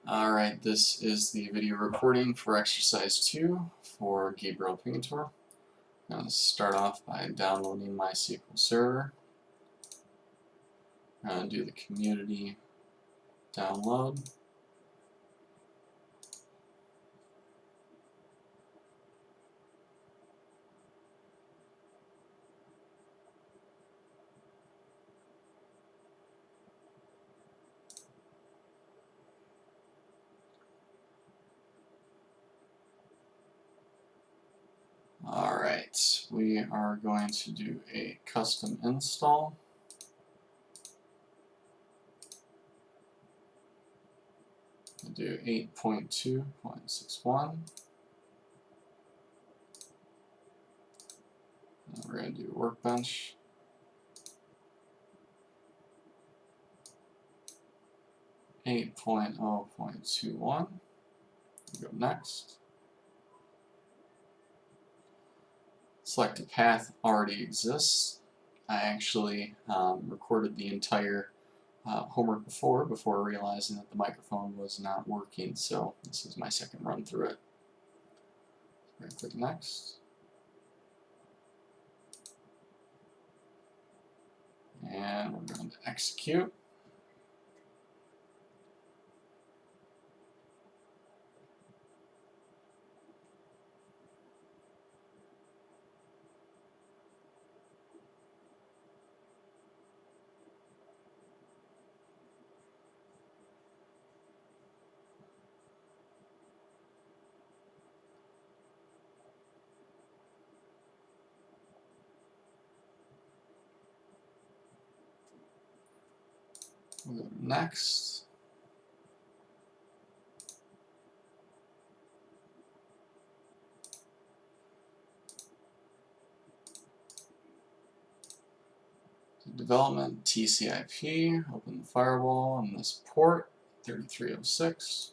Alright, this is the video recording for exercise 2 for Gabriel Pingator. I'm going to start off by downloading MySQL Server. I'm going to do the community download. Alright, we are going to do a custom install. We'll do 8.2.61. We're going to do Workbench. Eight point oh point 21. Go next. Select a path already exists. I actually recorded the entire homework before realizing that the microphone was not working, so this is my second run through it. We're going to click next. And we're going to execute. We'll go to next. Development TCP, open the firewall on this port 3306.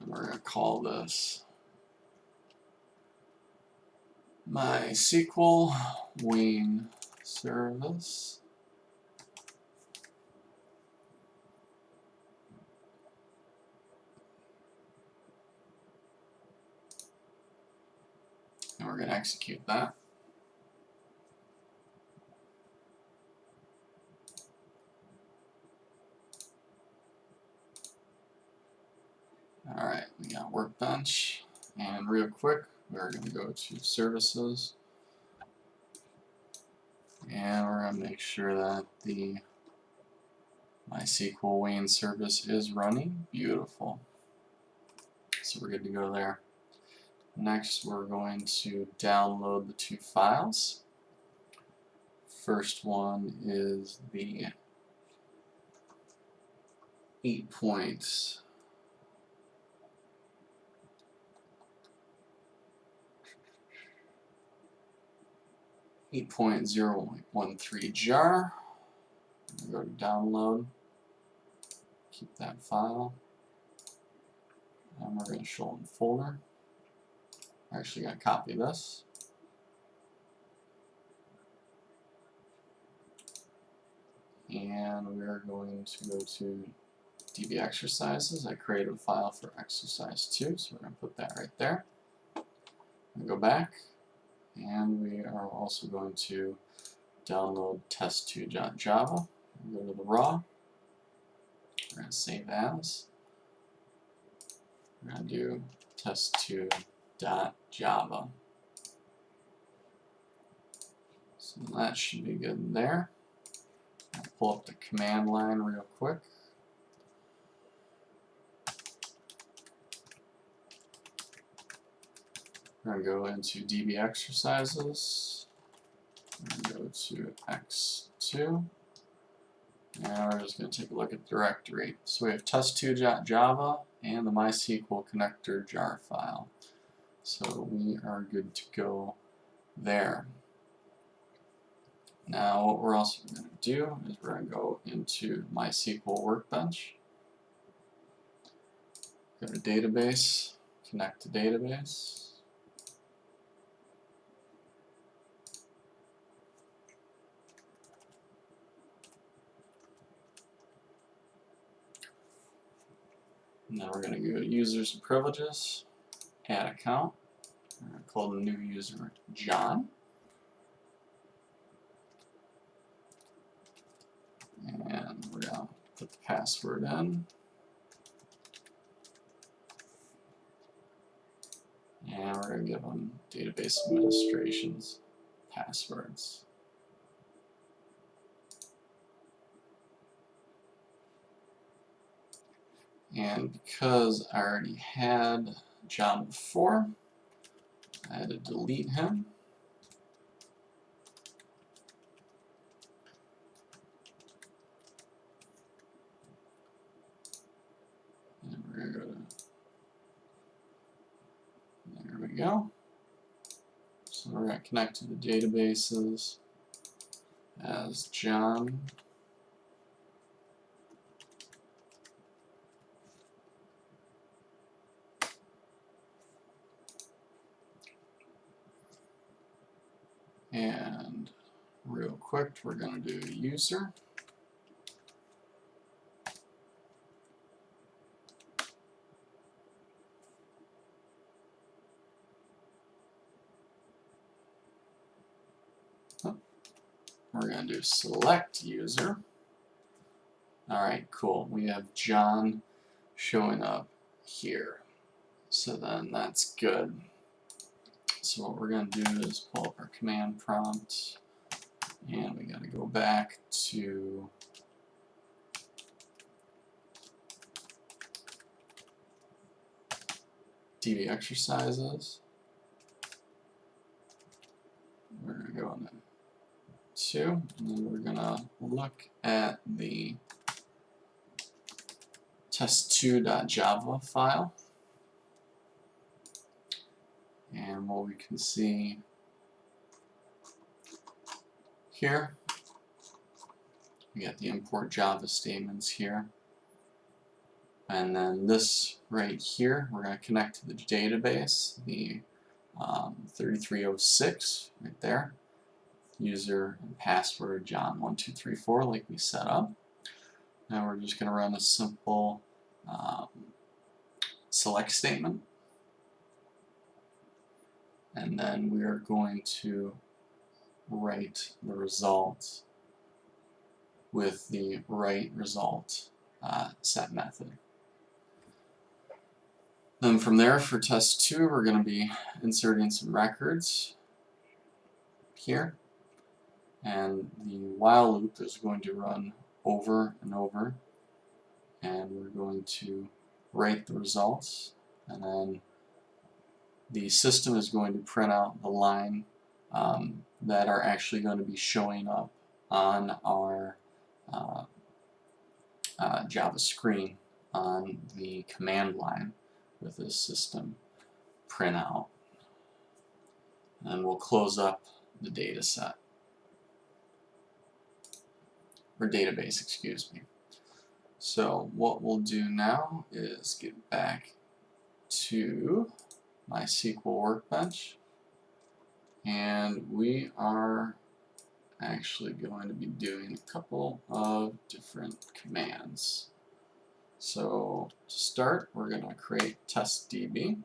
And we're going to call this MySQL Wing Service. And we're going to execute that. Alright, we got Workbench. And real quick, we're going to go to Services. And we're going to make sure that the MySQL Wing service is running. Beautiful. So we're good to go there. Next, we're going to download the two files. First one is the 8.013 jar. Go to download. Keep that file. And we're going to show in folder. I'm actually going to copy this. And we're going to go to DB exercises. I created a file for exercise 2, so we're going to put that right there. I'm going to go back, and we are also going to download test2.java. Go to the raw. We're going to save as. We're going to do test2.java. So that should be good there. I'll pull up the command line real quick. We're going to go into DB exercises. We're going to go to x2. And we're just going to take a look at the directory. So we have test2.java and the MySQL connector jar file. So we are good to go there. Now what we're also going to do is we're going to go into MySQL Workbench, go to Database, connect to Database. And then we're going to go to Users and Privileges, Add Account. We're going to call the new user John. And we're going to put the password in. And we're going to give them database administration's passwords. And because I already had John before, I had to delete him. And we're going to go to, there we go. So we're going to connect to the databases as John. And real quick, we're going to do user. We're going to do select user. Alright, cool. We have John showing up here. So then that's good. So what we're going to do is pull up our command prompt, and we got to go back to DB exercises. We're going to go into 2, and then we're going to look at the test2.java file. And what we can see here, we got the import Java statements here. And then this right here, we're going to connect to the database, the 3306 right there. User and password John1234 like we set up. Now we're just going to run a simple select statement. And then we are going to write the result with the write result set method. Then from there, for test 2, we're going to be inserting some records here. And the while loop is going to run over and over. And we're going to write the results. And then the system is going to print out the line that are actually going to be showing up on our Java screen on the command line with this system printout. And we'll close up the data set, or database, excuse me. So what we'll do now is get back to MySQL Workbench, and we are actually going to be doing a couple of different commands. So to start, we're going to create testDB,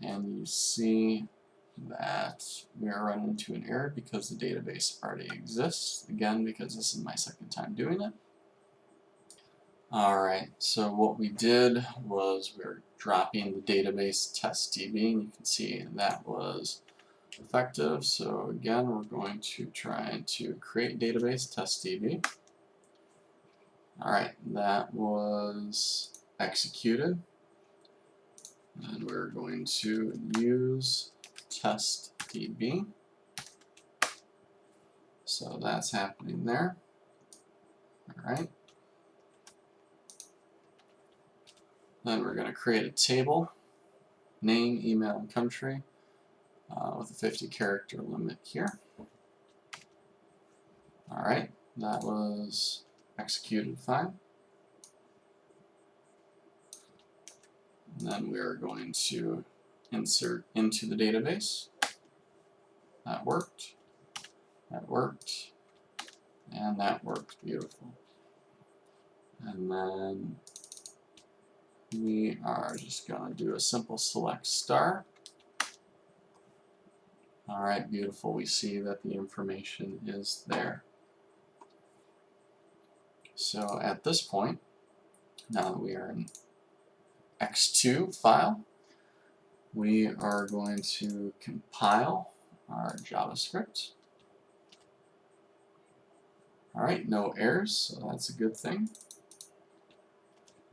and you see that we are running into an error because the database already exists, again because this is my second time doing it. Alright, so what we did was we're dropping the database testDB, and you can see that was effective. So again, we're going to try to create database testDB. Alright, that was executed, and we're going to use testDB. So that's happening there. Alright. Then we're going to create a table, name, email, and country. with a 50 character limit here. Alright, that was executed fine. And then we are going to insert into the database. That worked. That worked. And that worked. Beautiful. And then we are just going to do a simple select star. Alright, beautiful. We see that the information is there. So at this point, now that we are in X2 file, we are going to compile our JavaScript. Alright, no errors, so that's a good thing.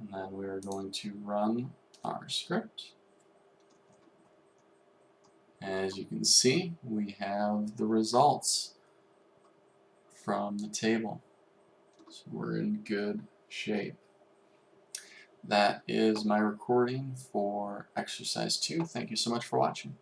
And then we are going to run our script. As you can see, we have the results from the table. So we're in good shape. That is my recording for exercise 2. Thank you so much for watching.